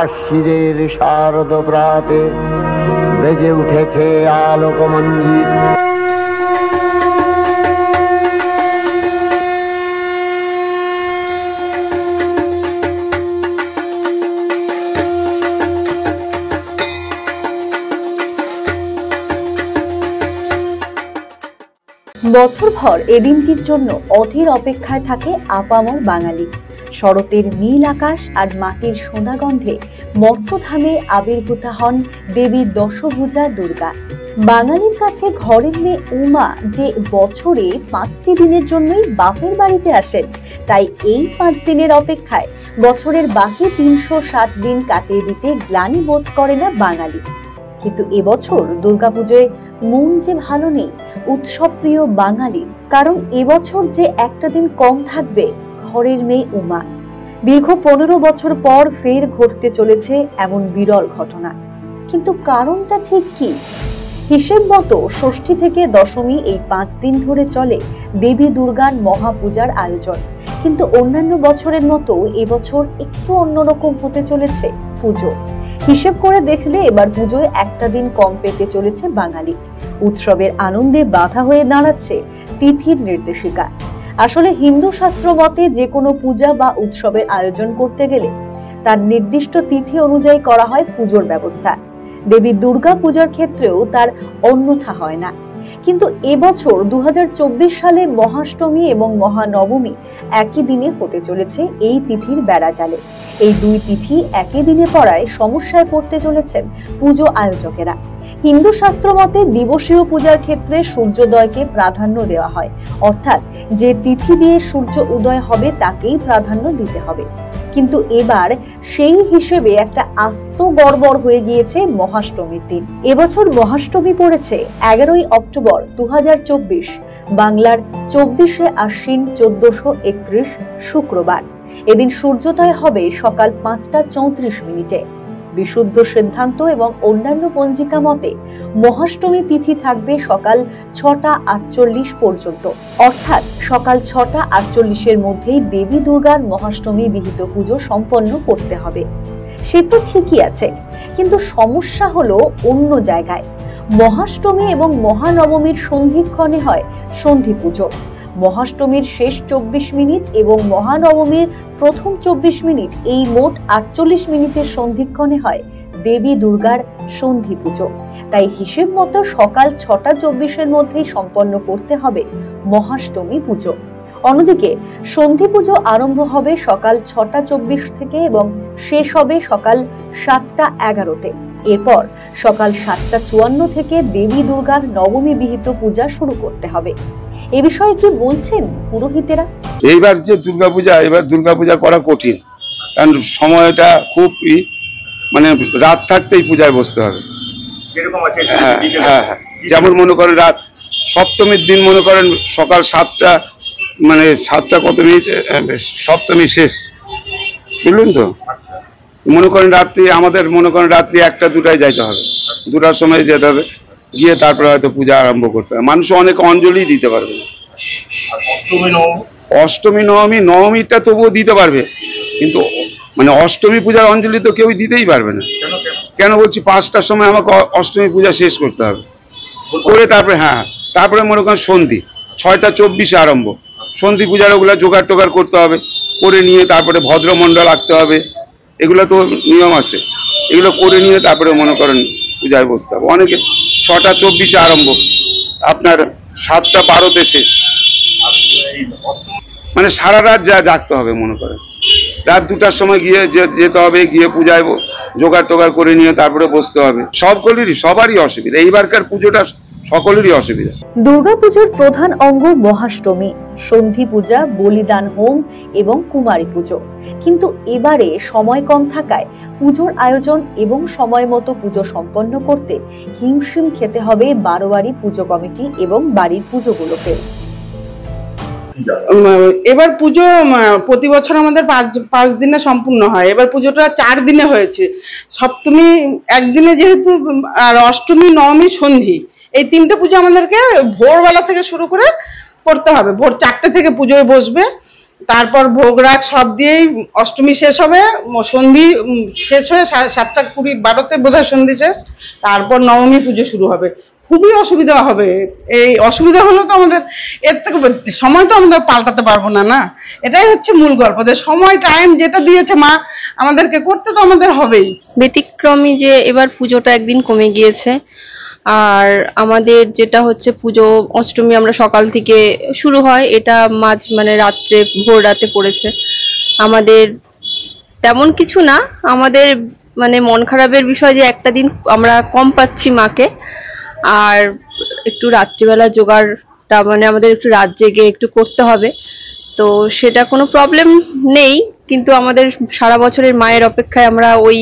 আশ্বিরের শারদ প্রাতে বেজে উঠেছে আলোকমঞ্জিত। বছরভর এ দিনটির জন্য অধীর অপেক্ষায় থাকে আপামর বাঙালি। শরতের নীল আকাশ আর মাটির সোনা গন্ধে মর্তধামে আবির্ভূতা হন দেবী দশভুজা দুর্গা। বাঙালির কাছে ঘরের মেয়ে উমা যে বছরে 5টি দিনের জন্যই বাপের বাড়িতে আসেন, তাই এই 5 দিনের অপেক্ষায় বছরের বাকি 307 দিন কাটিয়ে দিতে গ্লানি বোধ করে না বাঙালি। কিন্তু এবছর দুর্গাপুজোয় মন যে ভালো নেই উৎসব প্রিয় বাঙালির, কারণ এবছর যে একটা দিন কম থাকবে ঘরের মেয়ে উমা। দীর্ঘ 15 বছর পর ফের ঘটতে চলেছে এমন বিরল ঘটনা, কিন্তু কারণটা ঠিক কি? হিসেব মতো ষষ্ঠী থেকে দশমী এই 5 দিন ধরে চলে দেবী দুর্গার মহাপূজার আয়োজন। কিন্তু অন্যান্য বছরের মতো এবছর একটু অন্যরকম হতে চলেছে পুজো। হিসেব করে দেখলে এবার পুজোয় একটা দিন কম পেতে চলেছে বাঙালি। উৎসবের আনন্দে বাধা হয়ে দাঁড়াচ্ছে তিথির নির্দেশিকা। আসলে হিন্দু শাস্ত্র মতে যে কোনো পূজা বা উৎসবের আয়োজন করতে গেলে তার নির্দিষ্ট তিথি অনুযায়ী করা হয় পুজোর ব্যবস্থা। দেবী দুর্গা পূজার ক্ষেত্রেও তার অন্যথা হয় না। কিন্তু এবছর 2024 সালে মহাষ্টমী এবং মহানবমী একই দিনে হতে চলেছে এই তিথির বেড়াজালে। এই 2 তিথি একই দিনে পড়ায় সমস্যায় পড়তে চলেছেন পুজো আয়োজকেরা। হিন্দু শাস্ত্র মতে দিবসীয় পূজার ক্ষেত্রে সূর্যোদয়কে প্রাধান্য দেওয়া হয়, অর্থাৎ যে তিথি দিয়ে সূর্য উদয় হবে তাকেই প্রাধান্য দিতে হবে। কিন্তু এবার সেই হিসেবে একটা আস্ত গড়বড় হয়ে গিয়েছে মহাষ্টমীর দিন। এবছর মহাষ্টমী পড়েছে 11ই অক্টোবর 2024, বাংলার 24শে আশ্বিন 1431 শুক্রবার। এদিন সূর্যোদয় হবে সকাল 5টা 34 মিনিটে। বিশুদ্ধ সিদ্ধান্ত এবং অন্যান্য পঞ্জিকা মতে মহাষ্টমী তিথি থাকবে সকাল 6টা 48 পর্যন্ত, অর্থাৎ সকাল 6টা 48 মধ্যেই দেবী দুর্গার মহাষ্টমী বিহিত পুজো সম্পন্ন করতে হবে। সে তো ঠিকই আছে, কিন্তু সমস্যা হলো অন্য জায়গায়। মহাষ্টমী এবং মহানবমীর সন্ধিক্ষণে হয় সন্ধি পুজো। মহাষ্টমীর শেষ 24 মিনিট এবং মহানবমীর প্রথম 24 মিনিট, এই মোট 48 মিনিটের সন্ধিক্ষণে হয় দেবী দুর্গার সন্ধি পুজো। তাই হিসেব মতো সকাল 6টা 24 মধ্যেই সম্পন্ন করতে হবে মহাষ্টমী পুজো। অন্যদিকে সন্ধি পুজো আরম্ভ হবে সকাল 6টা 24 থেকে এবং শেষ হবে সকাল 7টা 11-তে। এরপর সকাল 7টা 54 থেকে দেবী দুর্গার নবমী বিহিত পূজা শুরু করতে হবে। এ বিষয়ে কি বলছেন পুরোহিতেরা? এইবার যে দুর্গাপূজা, এবার দুর্গাপূজা করা কঠিন, কারণ সময়টা খুব মানে রাত থাকতেই পূজায় বসতে হবে। হ্যাঁ, যেমন মনে করেন রাত সপ্তমীর দিন মনে করেন সকাল 7টা, মানে 7টা কত মিনিট সপ্তমী শেষ, বুঝলেন তো? মনে করেন রাত্রি, আমাদের মনে করেন রাত্রি 1টা 2টায় যাইতে হবে, 2টার সময় যেতে হবে, গিয়ে তারপরে হয়তো পূজা আরম্ভ করতে হবে। মানুষ অনেক অঞ্জলি দিতে পারবে না। অষ্টমী নবমীটা তবুও দিতে পারবে, কিন্তু মানে অষ্টমী পূজার অঞ্জলি তো কেউ দিতেই পারবে না। কেন বলছি, 5টার সময় আমাকে অষ্টমী পূজা শেষ করতে হবে, করে তারপরে তারপরে মনে করেন সন্ধি 6টা 24 আরম্ভ। সন্ধি পূজার ওগুলো জোগাড় টোগাড় করতে হবে, করে নিয়ে তারপরে ভদ্রমণ্ডল আঁকতে হবে, এগুলো তো নিয়ম আছে। এগুলো করে নিয়ে তারপরে মনে করেন পূজায় বসতে হবে। অনেকে 6টা 24 আরম্ভ, আপনার 7টা 12-তে শেষ, মানে সারা রাত জাগতে হবে। মনে করেন রাত 2টার সময় গিয়ে যেতে হবে, গিয়ে পূজায় জোগাড় টোগাড় করে নিয়ে তারপরে বসতে হবে। সবারই অসুবিধা, এইবারকার পুজোটা সকলেরই অসুবিধা। দুর্গাপুজোর প্রধান অঙ্গ মহাষ্টমী, সন্ধি পূজা, বলিদান হোম এবং কুমারী পুজো। কিন্তু এবারে সময় কম থাকায় পুজোর আয়োজন এবং সময় মতো পুজো সম্পন্ন করতে হিমশিম খেতে হবে বারোয়ারি পুজো কমিটি এবং বাড়ির পুজোগুলোকে। এবার পুজো প্রতি বছর আমাদের 5 দিনে সম্পূর্ণ হয়, এবার পুজোটা 4 দিনে হয়েছে। সপ্তমী একদিনে যেহেতু, আর অষ্টমী, নবমী, সন্ধি, এই 3টে পুজো আমাদেরকে ভোরবেলা থেকে শুরু করে করতে হবে। ভোর 4টে থেকে পুজোয় বসবে, তারপর ভোগ রাগ সব দিয়েই অষ্টমী শেষ হবে, সন্ধি শেষ হয়ে 7:20-12তে বোধহয় সন্ধি শেষ, তারপর নবমী পুজো শুরু হবে। খুবই অসুবিধা হবে। এই অসুবিধা হলো তো আমাদের, এর থেকে সময় তো আমরা পাল্টাতে পারবো না, না? এটাই হচ্ছে মূল গল্প, যে সময় টাইম যেটা দিয়েছে মা আমাদেরকে, করতে তো আমাদের হবেই। ব্যতিক্রমী যে এবার পুজোটা একদিন কমে গিয়েছে। আর আমাদের যেটা হচ্ছে পুজো অষ্টমী আমরা সকাল থেকে শুরু হয়, এটা মানে রাত্রে ভোর রাতে পড়েছে। আমাদের তেমন কিছু না, আমাদের মানে মন খারাপের বিষয় যে একটা দিন আমরা কম পাচ্ছি মাকে। আর একটু রাত্রিবেলা জোগাড়টা মানে আমাদের একটু রাত জেগে একটু করতে হবে, তো সেটা কোনো প্রবলেম নেই। কিন্তু আমাদের সারা বছরের মায়ের অপেক্ষায় আমরা ওই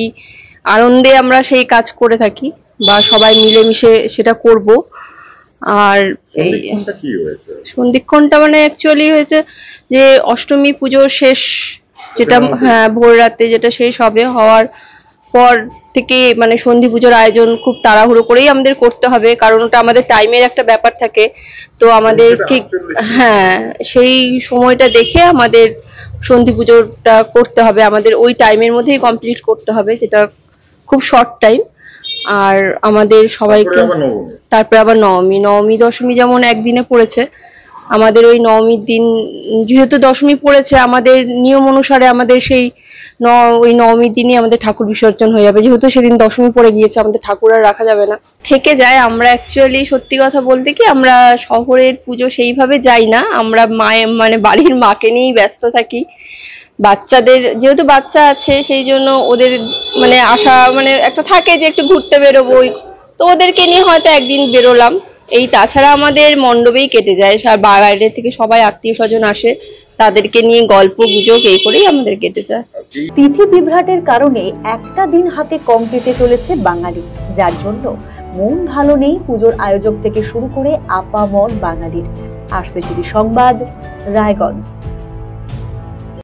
আনন্দে আমরা সেই কাজ করে থাকি, বা সবাই মিলেমিশে সেটা করব। আর এই সন্ধিক্ষণটা মানে অ্যাকচুয়ালি হয়েছে যে অষ্টমী পুজোর শেষ, যেটা হ্যাঁ ভোর রাতে যেটা শেষ হবে, হওয়ার পর থেকে মানে সন্ধি পুজোর আয়োজন খুব তাড়াহুড়ো করেই আমাদের করতে হবে, কারণ ওটা আমাদের টাইমের একটা ব্যাপার থাকে। তো আমাদের ঠিক হ্যাঁ সেই সময়টা দেখে আমাদের সন্ধি পুজোটা করতে হবে, আমাদের ওই টাইমের মধ্যেই কমপ্লিট করতে হবে, যেটা খুব শর্ট টাইম। আর আমাদের সবাইকে তারপরে আবার নবমী দশমী যেমন একদিনে পড়েছে, আমাদের ওই নবমীর দিন যেহেতু দশমী পড়েছে, আমাদের নিয়ম অনুসারে আমাদের সেই ওই নবমীর দিনই আমাদের ঠাকুর বিসর্জন হয়ে যাবে, যেহেতু সেদিন দশমী পড়ে গিয়েছে, আমাদের ঠাকুর আর রাখা যাবে না, থেকে যায়। আমরা অ্যাকচুয়ালি সত্যি কথা বলতে কি, আমরা শহরের পুজো সেইভাবে যাই না, আমরা মায়ের মানে বাড়ির মাকে নিয়েই ব্যস্ত থাকি। বাচ্চাদের যেহেতু বাচ্চা আছে, সেই জন্য ওদের মানে আশা মানে একটা থাকে যে একটু ঘুরতে বেরোবো, তো ওদেরকে নিয়ে হয়তো একদিন বেরোলাম। এই তাছাড়া আমাদের মণ্ডপেই কেটে যায়, বাইরে থেকে সবাই আত্মীয় স্বজন আসে, তাদেরকে নিয়ে গল্প গুজব এই করেই আমাদের কেটে যায়। তিথি বিভ্রাটের কারণে একটা দিন হাতে কম পেতে চলেছে বাঙালি, যার জন্য মন ভালো নেই পুজোর আয়োজক থেকে শুরু করে আপামর বাঙালির। RCTV সংবাদ, রায়গঞ্জ।